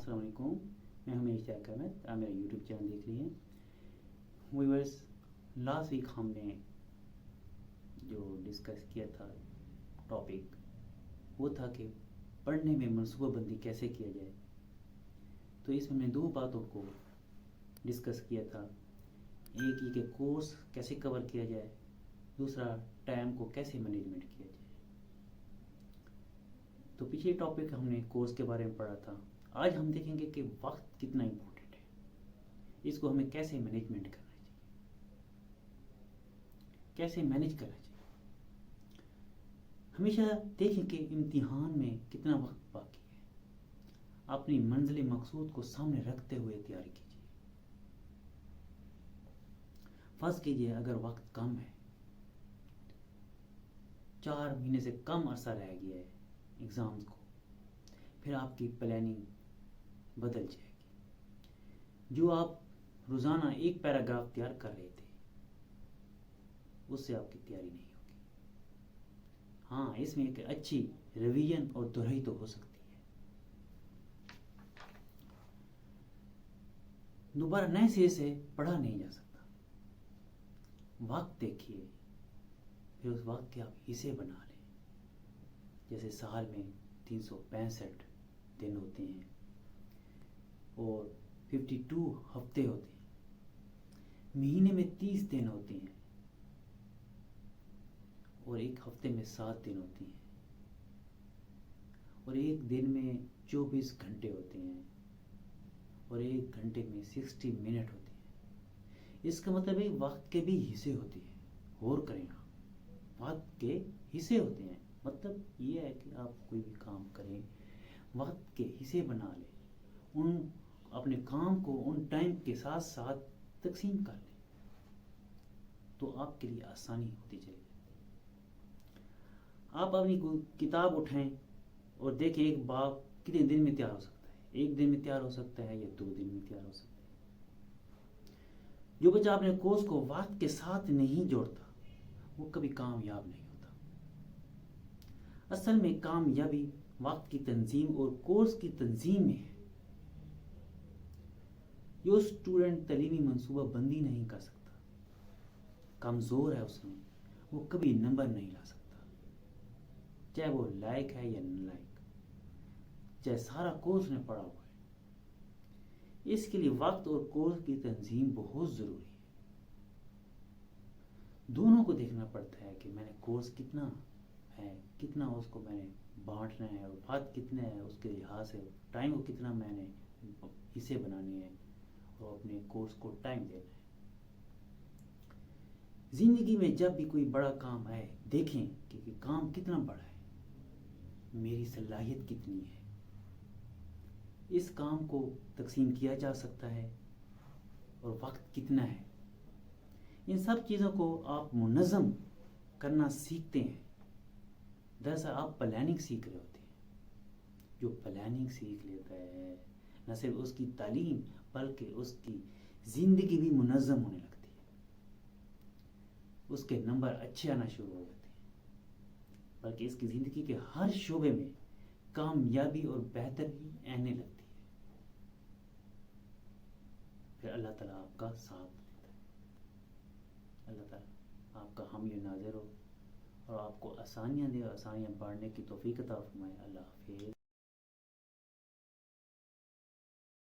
السلام علیکم. میں ہوں اشتیاق احمد. آپ میرا یوٹیوب چینل دیکھ رہی ہیں. ویورس, لاسٹ ویک ہم نے جو ڈسکس کیا تھا ٹاپک وہ تھا کہ پڑھنے میں منصوبہ بندی کیسے کیا جائے. تو اس میں ہم نے دو باتوں کو ڈسکس کیا تھا. ایک یہ کہ کورس کیسے کور کیا جائے, دوسرا ٹائم کو کیسے مینجمنٹ کیا جائے. تو پچھلے ٹاپک ہم نے کورس کے بارے میں پڑھا تھا. آج ہم دیکھیں گے کہ وقت کتنا امپورٹنٹ ہے, اس کو ہمیں کیسے مینجمنٹ کرنا چاہیے, کیسے مینج کرنا چاہیے. ہمیشہ دیکھیں کہ امتحان میں کتنا وقت باقی ہے. اپنی منزل مقصود کو سامنے رکھتے ہوئے تیاری کیجیے. فرض کیجیے اگر وقت کم ہے, 4 مہینے سے کم عرصہ رہ گیا ہے ایگزامز کو, پھر آپ کی پلاننگ بدل جائے گی. جو آپ روزانہ ایک پیراگراف تیار کر رہے تھے اس سے آپ کی تیاری نہیں ہوگی. ہاں, اس میں ایک اچھی ریویژن اور دہرائی تو ہو سکتی ہے. دوبارہ نئے سرے سے پڑھا نہیں جا سکتا. وقت دیکھیے, پھر اس وقت کے آپ حصے بنا لیں. جیسے سال میں 365 دن ہوتے ہیں اور 52 ہفتے ہوتے ہیں. مہینے میں 30 دن ہوتے ہیں اور ایک ہفتے میں 7 دن ہوتی ہیں اور ایک دن میں 24 گھنٹے ہوتے ہیں اور ایک گھنٹے میں 60 منٹ ہوتے ہیں. اس کا مطلب ہے وقت کے بھی حصے ہوتے ہیں. غور کریں, وقت کے حصے ہوتے ہیں. مطلب یہ ہے کہ آپ کوئی بھی کام کریں, وقت کے حصے بنا لیں, ان اپنے کام کو ان ٹائم کے ساتھ ساتھ تقسیم کر لیں, تو آپ کے لیے آسانی ہوتی چلی جاتی ہے. آپ اپنی کتاب اٹھائیں اور دیکھیں ایک باب کتنے دن میں تیار ہو سکتا ہے. 1 دن میں تیار ہو سکتا ہے یا 2 دن میں تیار ہو سکتا ہے. جو بچہ اپنے کورس کو وقت کے ساتھ نہیں جوڑتا وہ کبھی کامیاب نہیں ہوتا. اصل میں کامیابی وقت کی تنظیم اور کورس کی تنظیم میں ہے. جو اسٹوڈنٹ تعلیمی منصوبہ بندی نہیں کر سکتا, کمزور ہے اس میں, وہ کبھی نمبر نہیں لا سکتا, چاہے وہ لائق ہے یا نالائق, چاہے سارا کورس نے پڑھا ہوا ہے. اس کے لیے وقت اور کورس کی تنظیم بہت ضروری ہے. دونوں کو دیکھنا پڑتا ہے کہ میں نے کورس کتنا ہے, کتنا اس کو میں نے بانٹنا ہے, اور وقت کتنا ہے اس کے لحاظ سے ٹائم کو کتنا میں نے حصے بنانے ہیں اور اپنے کورس کو ٹائم دینا ہے. زندگی میں جب بھی کوئی بڑا کام آئے, دیکھیں کہ کام کتنا بڑا ہے, میری صلاحیت کتنی ہے, اس کام کو تقسیم کیا جا سکتا ہے اور وقت کتنا ہے. ان سب چیزوں کو آپ منظم کرنا سیکھتے ہیں. دراصل آپ پلاننگ سیکھ رہے ہوتے ہیں. جو پلاننگ سیکھ لیتا ہے نہ صرف اس کی تعلیم بلکہ اس کی زندگی بھی منظم ہونے لگتی ہے. اس کے نمبر اچھے آنا شروع ہو جاتے ہیں, بلکہ اس کی زندگی کے ہر شعبے میں کامیابی اور بہتری آنے لگتی ہے. پھر اللہ تعالیٰ آپ کا ساتھ دیتا ہے. اللہ تعالیٰ آپ کا حامی و ناظر ہو اور آپ کو آسانیاں دے اور آسانیاں بانٹنے کی توفیق عطا فرمائے. اللہ حافظ.